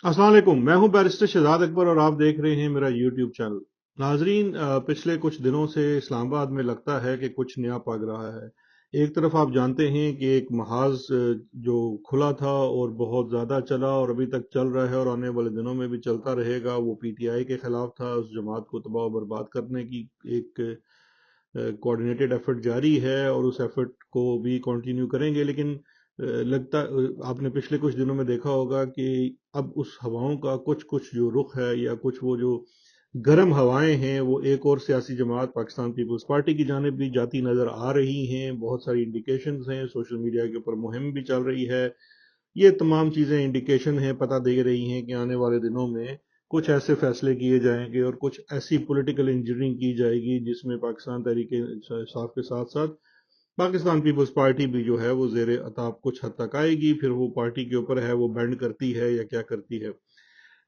अस्सलाम वालेकुम। मैं हूं बैरिस्टर शहजाद अकबर और आप देख रहे हैं मेरा यूट्यूब चैनल। नाजरीन, पिछले कुछ दिनों से इस्लामाबाद में लगता है कि कुछ नया पग रहा है। एक तरफ आप जानते हैं कि एक महाज जो खुला था और बहुत ज़्यादा चला और अभी तक चल रहा है और आने वाले दिनों में भी चलता रहेगा, वो पीटीआई के खिलाफ था। उस जमात को तबाह और बर्बाद करने की एक कोऑर्डिनेटेड एफर्ट जारी है और उस एफर्ट को भी कंटिन्यू करेंगे। लेकिन आपने पिछले कुछ दिनों में देखा होगा कि अब उस हवाओं का कुछ कुछ जो रुख है या कुछ वो जो गर्म हवाएं हैं वो एक और सियासी जमात पाकिस्तान पीपल्स पार्टी की जानिब भी जाती नजर आ रही हैं। बहुत सारी इंडिकेशंस हैं, सोशल मीडिया के ऊपर मुहिम भी चल रही है। ये तमाम चीजें इंडिकेशन है, पता दे रही हैं कि आने वाले दिनों में कुछ ऐसे फैसले किए जाएंगे और कुछ ऐसी पॉलिटिकल इंजीनियरिंग की जाएगी जिसमें पाकिस्तान तहरीक इंसाफ के साथ साथ पाकिस्तान पीपल्स पार्टी भी जो है वो जेर अताब कुछ हद तक आएगी। फिर वो पार्टी के ऊपर है, वो बैंड करती है या क्या करती है।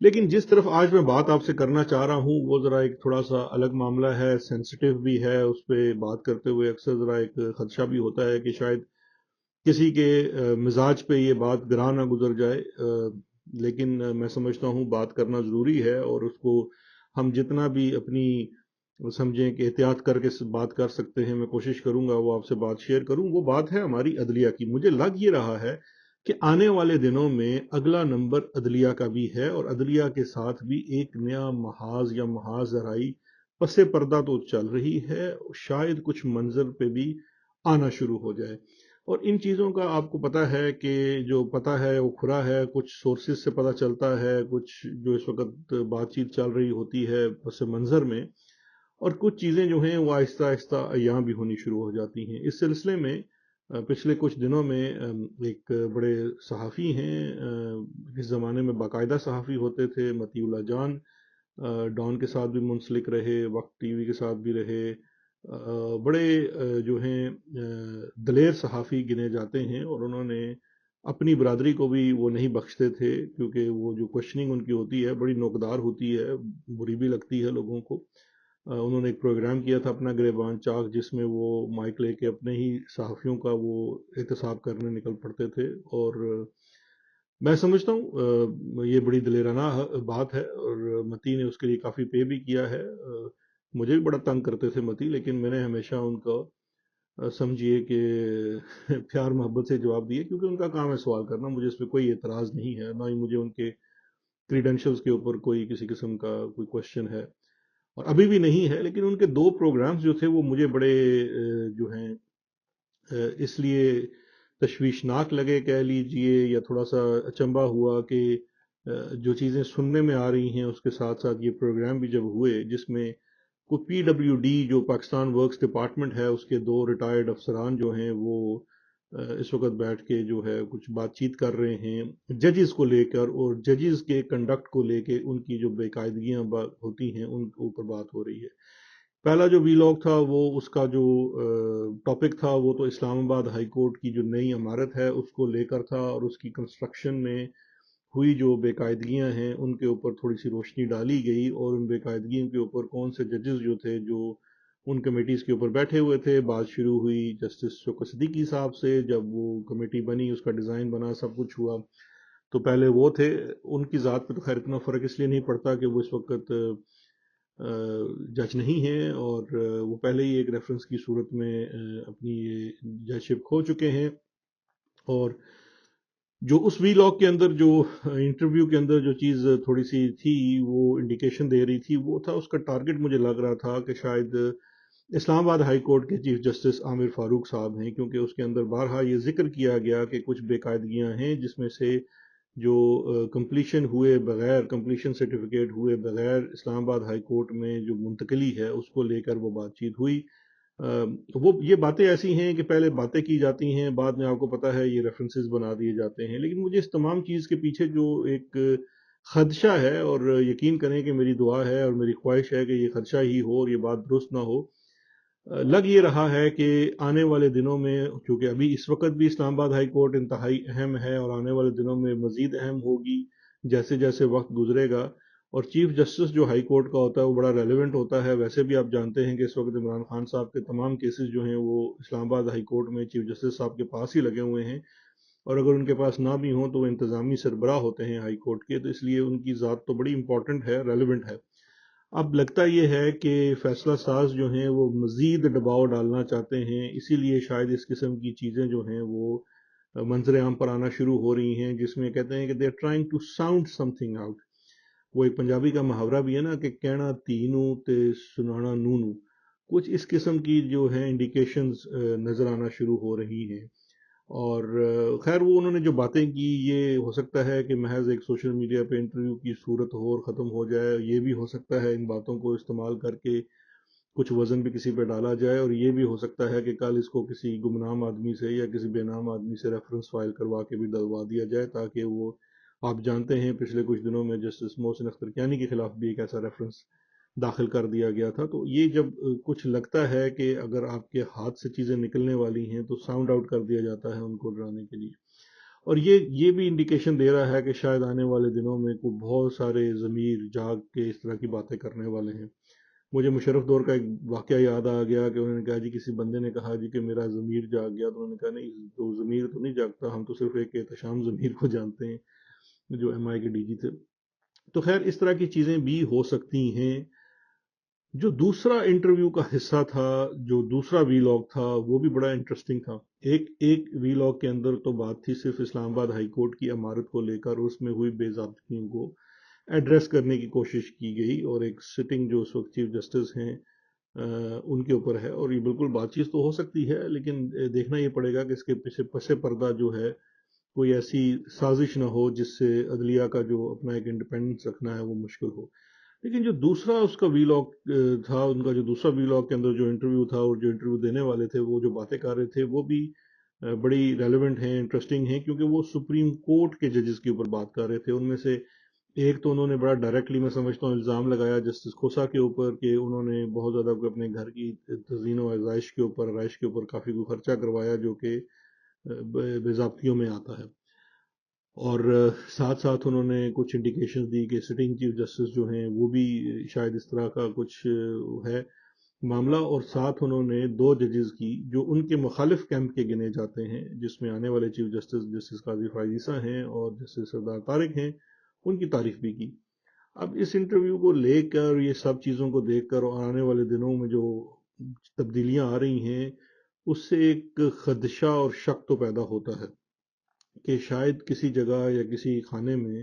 लेकिन जिस तरफ आज मैं बात आपसे करना चाह रहा हूं वो जरा एक थोड़ा सा अलग मामला है, सेंसिटिव भी है। उस पर बात करते हुए अक्सर जरा एक खदशा भी होता है कि शायद किसी के मिजाज पे ये बात गिरा ना गुजर जाए। लेकिन मैं समझता हूँ बात करना ज़रूरी है और उसको हम जितना भी अपनी समझें कि एहतियात करके बात कर सकते हैं, मैं कोशिश करूंगा वो आपसे बात शेयर करूं। वो बात है हमारी अदलिया की। मुझे लग ये रहा है कि आने वाले दिनों में अगला नंबर अदलिया का भी है और अदलिया के साथ भी एक नया महाज या महाजराई पसे पर्दा तो चल रही है, शायद कुछ मंजर पे भी आना शुरू हो जाए। और इन चीज़ों का आपको पता है कि जो पता है वो खुरा है, कुछ सोर्सेज से पता चलता है, कुछ जो इस वक्त बातचीत चल रही होती है पस मंज़र में, और कुछ चीज़ें जो हैं वो आहिस्ता आहिस्ता यहाँ भी होनी शुरू हो जाती हैं। इस सिलसिले में पिछले कुछ दिनों में एक बड़े सहाफ़ी हैं, इस ज़माने में बाकायदा सहाफ़ी होते थे, मतीउल्लाह जान, डॉन के साथ भी मुंसलिक रहे, वक्त टीवी के साथ भी रहे। बड़े जो हैं दलेर सहाफ़ी गिने जाते हैं और उन्होंने अपनी बरादरी को भी वो नहीं बख्शते थे, क्योंकि वो जो क्वेश्चनिंग उनकी होती है बड़ी नोकदार होती है, बुरी भी लगती है लोगों को। उन्होंने एक प्रोग्राम किया था अपना गिरेबान चाक, जिसमें वो माइक लेके अपने ही सहाफ़ियों का वो एहतसाब करने निकल पड़ते थे। और मैं समझता हूँ ये बड़ी दलेराना बात है और मती ने उसके लिए काफ़ी पे भी किया है। मुझे भी बड़ा तंग करते थे मती, लेकिन मैंने हमेशा उनका समझिए कि प्यार मोहब्बत से जवाब दिए, क्योंकि उनका काम है सवाल करना। मुझे इस पर कोई एतराज़ नहीं है, ना ही मुझे उनके क्रीडेंशियल्स के ऊपर कोई किसी किस्म का कोई क्वेश्चन है, और अभी भी नहीं है। लेकिन उनके दो प्रोग्राम्स जो थे वो मुझे बड़े जो हैं इसलिए तशवीशनाक लगे कह लीजिए, या थोड़ा सा अचंबा हुआ कि जो चीज़ें सुनने में आ रही हैं उसके साथ साथ ये प्रोग्राम भी जब हुए जिसमें को पीडब्ल्यूडी जो पाकिस्तान वर्क्स डिपार्टमेंट है उसके दो रिटायर्ड अफसरान जो हैं वो इस वक्त बैठ के जो है कुछ बातचीत कर रहे हैं जजेस को लेकर, और जजेस के कंडक्ट को लेके उनकी जो बेकायदगियां होती हैं उनके ऊपर बात हो रही है। पहला जो वीलॉग था वो उसका जो टॉपिक था वो तो इस्लामाबाद हाई कोर्ट की जो नई इमारत है उसको लेकर था, और उसकी कंस्ट्रक्शन में हुई जो बेकायदगियां हैं उनके ऊपर थोड़ी सी रोशनी डाली गई, और उन बेकायदगियों के ऊपर कौन से जजेस जो थे जो उन कमेटीज़ के ऊपर बैठे हुए थे। बात शुरू हुई जस्टिस शौकत सिद्दीकी साहब से। जब वो कमेटी बनी, उसका डिज़ाइन बना, सब कुछ हुआ, तो पहले वो थे। उनकी ज़ात पे तो खैर इतना फ़र्क इसलिए नहीं पड़ता कि वो इस वक्त जज नहीं है, और वो पहले ही एक रेफरेंस की सूरत में अपनी ये जजशिप खो चुके हैं। और जो उस वीलॉग के अंदर जो इंटरव्यू के अंदर जो चीज़ थोड़ी सी थी वो इंडिकेशन दे रही थी, वो था उसका टारगेट मुझे लग रहा था कि शायद इस्लामाबाद हाई कोर्ट के चीफ जस्टिस आमिर फारूक साहब हैं, क्योंकि उसके अंदर बारहा ये जिक्र किया गया कि कुछ बेकायदगियां हैं जिसमें से जो कंप्लीशन हुए बगैर, कंप्लीशन सर्टिफिकेट हुए बगैर इस्लामाबाद हाई कोर्ट में जो मुंतकली है उसको लेकर वो बातचीत हुई। वो ये बातें ऐसी हैं कि पहले बातें की जाती हैं, बाद में आपको पता है ये रेफरेंसेस बना दिए जाते हैं। लेकिन मुझे इस तमाम चीज़ के पीछे जो एक खदशा है, और यकीन करें कि मेरी दुआ है और मेरी ख्वाहिश है कि ये खदशा ही हो और ये बात दुरुस्त ना हो। लग ये रहा है कि आने वाले दिनों में, क्योंकि अभी इस वक्त भी इस्लामाबाद हाई कोर्ट इंतहाई अहम है और आने वाले दिनों में मजीद अहम होगी जैसे जैसे वक्त गुजरेगा। और चीफ जस्टिस जो हाई कोर्ट का होता है वो बड़ा रेलिवेंट होता है। वैसे भी आप जानते हैं कि इस वक्त इमरान खान साहब के तमाम केसेस जो हैं वो इस्लामाबाद हाई कोर्ट में चीफ जस्टिस साहब के पास ही लगे हुए हैं। اور اگر ان کے پاس نہ بھی ہوں تو وہ انتظامی سربراہ ہوتے ہیں ہائی کورٹ کے، تو اس لیے ان کی ذات تو بڑی امپورٹنٹ ہے، ریلیونٹ ہے۔ اب لگتا یہ ہے کہ فیصلہ ساز جو ہیں وہ مزید دباؤ ڈالنا چاہتے ہیں، اسی لیے شاید اس قسم کی چیزیں جو ہیں وہ منظر عام پر آنا شروع ہو رہی ہیں، جس میں کہتے ہیں کہ they are trying to sound something out. وہ ایک پنجابی کا محاورہ بھی ہے نا کہ کہنا تینوں تے سنانا نونو، کچھ اس قسم کی جو ہیں انڈیکیشنز نظر آنا شروع ہو رہی ہیں۔ اور خیر وہ انہوں نے جو باتیں کی، یہ ہو سکتا ہے کہ محض ایک سوشل میڈیا پہ انٹرویو کی صورت ہو اور ختم ہو جائے، یہ بھی ہو سکتا ہے ان باتوں کو استعمال کر کے کچھ وزن بھی کسی پہ ڈالا جائے، اور یہ بھی ہو سکتا ہے کہ کل اس کو کسی گمنام آدمی سے یا کسی بے نام آدمی سے ریفرنس فائل کروا کے بھی ڈلوا دیا جائے، تاکہ وہ، آپ جانتے ہیں پچھلے کچھ دنوں میں جسٹس محسن اخترکیانی کے خلاف بھی ایک ایسا ریفرنس داخل کر دیا گیا تھا۔ تو یہ جب کچھ لگتا ہے کہ اگر آپ کے ہاتھ سے چیزیں نکلنے والی ہیں تو ساؤنڈ آؤٹ کر دیا جاتا ہے ان کو ڈرانے کے لیے، اور یہ بھی انڈیکیشن دے رہا ہے کہ شاید آنے والے دنوں میں کوئی بہت سارے ضمیر جاگ کے اس طرح کی باتیں کرنے والے ہیں۔ مجھے مشرف دور کا ایک واقعہ یاد آ گیا کہ انہوں نے کہا جی، کسی بندے نے کہا جی کہ میرا ضمیر جاگ گیا، تو انہوں نے کہا نہیں، تو ضمیر تو نہیں جاگتا، ہم تو صرف ایک احتشام ضمیر کو جانتے ہیں جو ایم آئی کے ڈی جی تھے۔ تو خیر اس طرح کی چیزیں بھی ہو سکتی ہیں۔ جو دوسرا انٹرویو کا حصہ تھا، جو دوسرا وی لاگ تھا، وہ بھی بڑا انٹرسٹنگ تھا۔ ایک وی لاگ کے اندر تو بات تھی صرف اسلام آباد ہائی کورٹ کی عمارت کو لے کر، اس میں ہوئی بے ضابطگیوں کو ایڈریس کرنے کی کوشش کی گئی، اور ایک سٹنگ جو اس وقت چیف جسٹس ہیں ان کے اوپر ہے، اور یہ بالکل بات چیت تو ہو سکتی ہے، لیکن دیکھنا یہ پڑے گا کہ اس کے پیچھے پس پردہ جو ہے کوئی ایسی سازش نہ ہو جس سے عدلیہ کا جو اپنا ایک انڈیپینڈنس رکھنا ہے وہ مشکل ہو۔ لیکن جو دوسرا اس کا وی لاگ تھا، ان کا جو دوسرا وی لاگ کے اندر جو انٹرویو تھا، اور جو انٹرویو دینے والے تھے وہ جو باتیں کر رہے تھے، وہ بھی بڑی ریلیونٹ ہیں، انٹرسٹنگ ہیں، کیونکہ وہ سپریم کورٹ کے ججز کے اوپر بات کر رہے تھے۔ ان میں سے ایک تو انہوں نے بڑا ڈائریکٹلی میں سمجھتا ہوں الزام لگایا جسٹس کھوسا کے اوپر کہ انہوں نے بہت زیادہ اپنے گھر کی تزئین و آرائش کے اوپر کافی کوئی خرچہ کروایا جو کہ بے ضابطگیوں میں آتا ہے، اور ساتھ ساتھ انہوں نے کچھ انڈیکیشن دی کہ سٹنگ چیف جسٹس جو ہیں وہ بھی شاید اس طرح کا کچھ ہے معاملہ، اور ساتھ انہوں نے دو ججز کی جو ان کے مخالف کیمپ کے گنے جاتے ہیں، جس میں آنے والے چیف جسٹس جسٹس قاضی فائز عیسیٰ ہیں اور جسٹس سردار طارق ہیں، ان کی تعریف بھی کی۔ اب اس انٹرویو کو لے کر، یہ سب چیزوں کو دیکھ کر، اور آنے والے دنوں میں جو تبدیلیاں آ رہی ہیں، اس سے ایک خدشہ اور شک تو پیدا ہوتا ہے کہ شاید کسی جگہ یا کسی خانے میں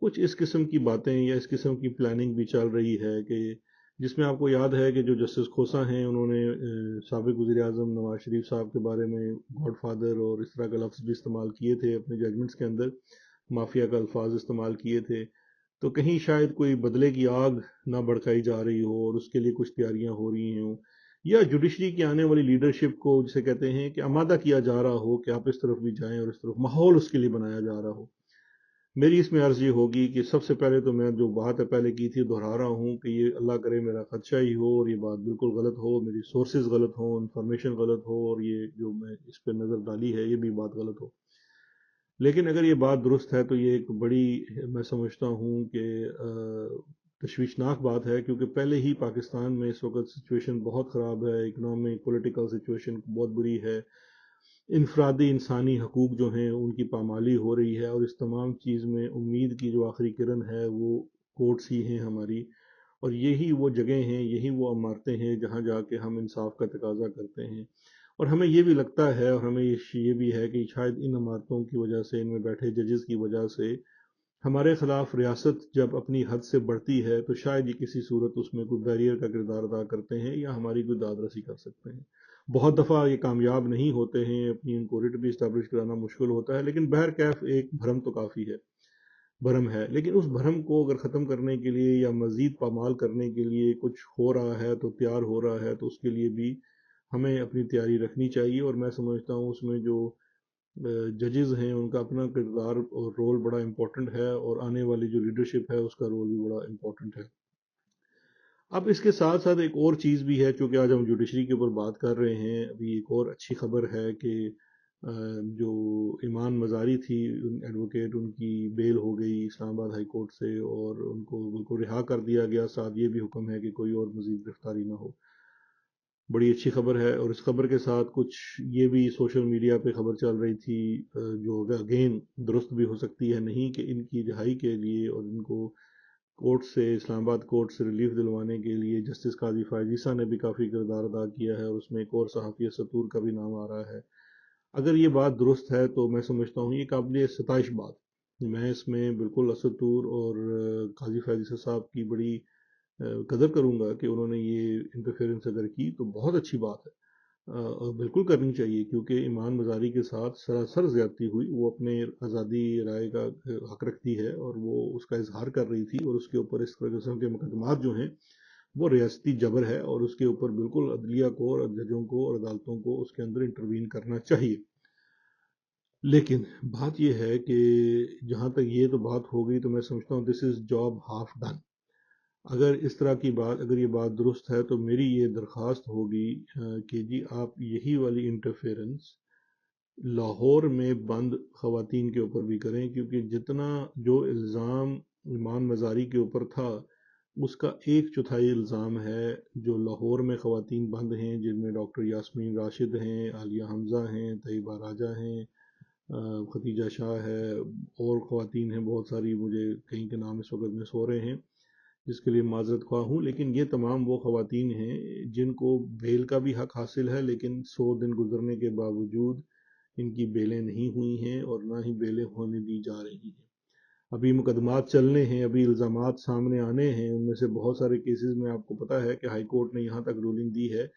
کچھ اس قسم کی باتیں یا اس قسم کی پلاننگ بھی چل رہی ہے، کہ جس میں آپ کو یاد ہے کہ جو جسٹس کھوسا ہیں انہوں نے سابق وزیر اعظم نواز شریف صاحب کے بارے میں گاڈ فادر اور اس طرح کا لفظ بھی استعمال کیے تھے اپنے ججمنٹس کے اندر، مافیا کا الفاظ استعمال کیے تھے۔ تو کہیں شاید کوئی بدلے کی آگ نہ بھڑکائی جا رہی ہو اور اس کے لیے کچھ تیاریاں ہو رہی ہوں، یا جوڈیشری کی آنے والی لیڈرشپ کو جسے کہتے ہیں کہ آمادہ کیا جا رہا ہو کہ آپ اس طرف بھی جائیں اور اس طرف ماحول اس کے لیے بنایا جا رہا ہو۔ میری اس میں عرض یہ ہوگی کہ سب سے پہلے تو میں جو بات پہلے کی تھی دہرا رہا ہوں کہ یہ اللہ کرے میرا خدشہ ہی ہو اور یہ بات بالکل غلط ہو، میری سورسز غلط ہوں، انفارمیشن غلط ہو، اور یہ جو میں اس پہ نظر ڈالی ہے یہ بھی بات غلط ہو، لیکن اگر یہ بات درست ہے تو یہ ایک بڑی، میں سمجھتا ہوں کہ تشویشناک بات ہے، کیونکہ پہلے ہی پاکستان میں اس وقت سچویشن بہت خراب ہے، اکنامک پولیٹیکل سچویشن بہت بری ہے، انفرادی انسانی حقوق جو ہیں ان کی پامالی ہو رہی ہے، اور اس تمام چیز میں امید کی جو آخری کرن ہے وہ کورٹس ہی ہیں ہماری، اور یہی وہ جگہیں ہیں، یہی وہ عمارتیں ہیں جہاں جا کے ہم انصاف کا تقاضا کرتے ہیں۔ اور ہمیں یہ بھی لگتا ہے، اور ہمیں یہ بھی ہے کہ شاید ان عمارتوں کی وجہ سے، ان میں بیٹھے ججز کی وجہ سے ہمارے خلاف ریاست جب اپنی حد سے بڑھتی ہے تو شاید یہ کسی صورت اس میں کوئی بیریئر کا کردار ادا کرتے ہیں یا ہماری کوئی داد رسی کر سکتے ہیں۔ بہت دفعہ یہ کامیاب نہیں ہوتے ہیں، اپنی انکوریٹ بھی اسٹیبلش کرانا مشکل ہوتا ہے، لیکن بہرکیف ایک بھرم تو کافی ہے، بھرم ہے، لیکن اس بھرم کو اگر ختم کرنے کے لیے یا مزید پامال کرنے کے لیے کچھ ہو رہا ہے تو تیار ہو رہا ہے، تو اس کے لیے بھی ہمیں اپنی تیاری رکھنی چاہیے، اور میں سمجھتا ہوں اس میں جو ججز ہیں ان کا اپنا کردار اور رول بڑا امپورٹنٹ ہے، اور آنے والی جو لیڈرشپ ہے اس کا رول بھی بڑا امپورٹنٹ ہے۔ اب اس کے ساتھ ساتھ ایک اور چیز بھی ہے، چونکہ آج ہم جوڈیشری کے اوپر بات کر رہے ہیں، ابھی ایک اور اچھی خبر ہے کہ جو ایمان مزاری تھی ایڈوکیٹ، ان کی بیل ہو گئی اسلام آباد ہائی کورٹ سے، اور ان کو بالکل رہا کر دیا گیا، ساتھ یہ بھی حکم ہے کہ کوئی اور مزید گرفتاری نہ ہو۔ बड़ी अच्छी खबर है। और इस खबर के साथ कुछ ये भी सोशल मीडिया पे खबर चल रही थी, जो अगेन दुरुस्त भी हो सकती है नहीं, कि इनकी रिहाई के लिए और इनको कोर्ट से, इस्लामाबाद कोर्ट से रिलीफ दिलवाने के लिए जस्टिस काजी फायजीसा ने भी काफ़ी किरदार अदा किया है, और उसमें एक और सहाफ़ी सतूर का भी नाम आ रहा है। अगर ये बात दुरुस्त है तो मैं समझता हूँ ये काबिल सताइश बात। मैं इसमें बिल्कुल असतूर और काजी फायजीसा साहब की बड़ी कदर करूंगा कि उन्होंने ये इंटरफेरेंस अगर की तो बहुत अच्छी बात है। और बिल्कुल करनी चाहिए, क्योंकि ईमान मजारी के साथ सरासर ज्यादती हुई। वो अपने आज़ादी राय का हक रखती है और वो उसका इजहार कर रही थी, और उसके ऊपर इस किस्म के मुकदमात जो हैं वो रियासती जबर है, और उसके ऊपर बिल्कुल अदलिया को और जजों को और अदालतों को उसके अंदर इंटरवीन करना चाहिए। लेकिन बात यह है कि जहाँ तक ये तो बात हो गई, तो मैं समझता हूँ this is job half done. अगर इस तरह की बात, अगर ये बात दुरुस्त है, तो मेरी ये दरख्वास्त होगी कि जी आप यही वाली इंटरफेरेंस लाहौर में बंद खवातीन के ऊपर भी करें, क्योंकि जितना जो इल्ज़ाम ईमान मज़ारी के ऊपर था उसका एक चौथाई इल्ज़ाम है जो लाहौर में खवातीन बंद हैं, जिनमें डॉक्टर यास्मीन राशिद हैं, आलिया हमज़ा हैं, तैयबा राजा हैं, खतीजा शाह है, और ख़वातीन हैं बहुत सारी, मुझे कहीं के नाम इस वक्त मिस हो रहे हैं, जिसके लिए माजरत ख्वाह हूँ। लेकिन ये तमाम वो ख़वातीन हैं जिनको बेल का भी हक हासिल है, लेकिन 100 दिन गुजरने के बावजूद इनकी बेलें नहीं हुई हैं और ना ही बेलें होने दी जा रही हैं। अभी मुकदमात चलने हैं, अभी इल्ज़ामात सामने आने हैं। उनमें से बहुत सारे केसेस में आपको पता है कि हाई कोर्ट ने यहाँ तक रूलिंग दी है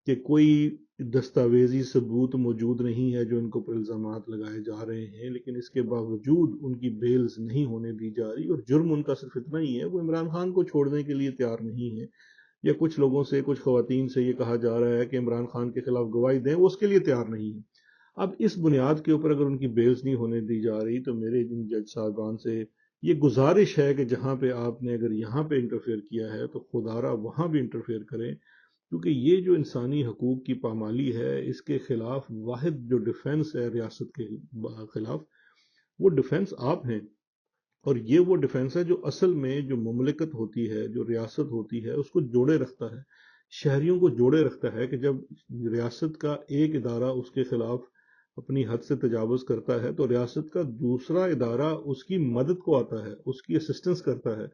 कि कोई दस्तावेजी सबूत मौजूद नहीं है जो इनको पर इल्ज़ामात लगाए जा रहे हैं, लेकिन इसके बावजूद उनकी बेल्स नहीं होने दी जा रही। और जुर्म उनका सिर्फ इतना ही है, वो इमरान खान को छोड़ने के लिए तैयार नहीं है, या कुछ लोगों से, कुछ खवातीन से ये कहा जा रहा है कि इमरान खान के खिलाफ गवाही दें, वो उसके लिए तैयार नहीं है। अब इस बुनियाद के ऊपर अगर उनकी बेल्स नहीं होने दी जा रही, तो मेरे इन जज साहबान से ये गुजारिश है कि जहाँ पे आपने अगर यहाँ पे इंटरफेयर किया है तो खुदारा वहाँ भी इंटरफेयर करें, क्योंकि ये जो इंसानी हकूक की पामाली है, इसके खिलाफ वाहिद जो डिफेंस है रियासत के खिलाफ, वो डिफेंस आप हैं। और ये वो डिफेंस है जो असल में जो मुमलिकत होती है, जो रियासत होती है, उसको जोड़े रखता है, शहरियों को जोड़े रखता है। कि जब रियासत का एक इदारा उसके खिलाफ अपनी हद से तजावुज करता है, तो रियासत का दूसरा इदारा उसकी मदद को आता है, उसकी असिस्टेंस करता है।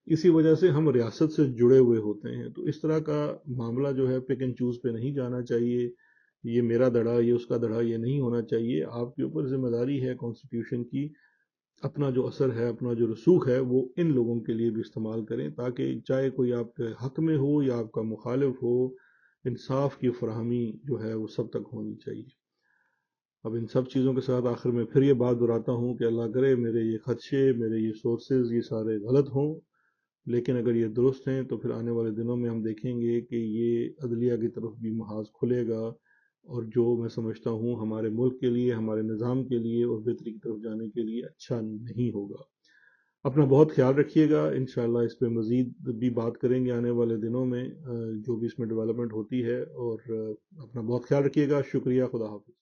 इसी वजह से हम रियासत से जुड़े हुए होते हैं। तो इस तरह का मामला जो है पिक एंड चूज पे नहीं जाना चाहिए। ये मेरा दड़ा, ये उसका दड़ा, ये नहीं होना चाहिए। आपके ऊपर जिम्मेदारी है कॉन्स्टिट्यूशन की, अपना जो असर है, अपना जो रसूख है, वो इन लोगों के लिए भी इस्तेमाल करें, ताकि चाहे कोई आपके हक में हो या आपका मुखालिफ हो, इंसाफ की फराहमी जो है वो सब तक होनी चाहिए। अब इन सब चीज़ों के साथ आखिर में फिर ये बात दोहराता हूँ कि अल्लाह करे मेरे ये खदशे, मेरे ये सोर्सेज, ये सारे गलत हों। लेकिन अगर ये दुरुस्त हैं तो फिर आने वाले दिनों में हम देखेंगे कि ये अदलिया की तरफ भी महाज खुलेगा, और जो मैं समझता हूँ हमारे मुल्क के लिए, हमारे निज़ाम के लिए और बेहतरी की तरफ जाने के लिए अच्छा नहीं होगा। अपना बहुत ख्याल रखिएगा। इंशाल्लाह इस पे मज़ीद भी बात करेंगे आने वाले दिनों में, जो भी इसमें डेवलपमेंट होती है। और अपना बहुत ख्याल रखिएगा। शुक्रिया। खुदा हाफिज़।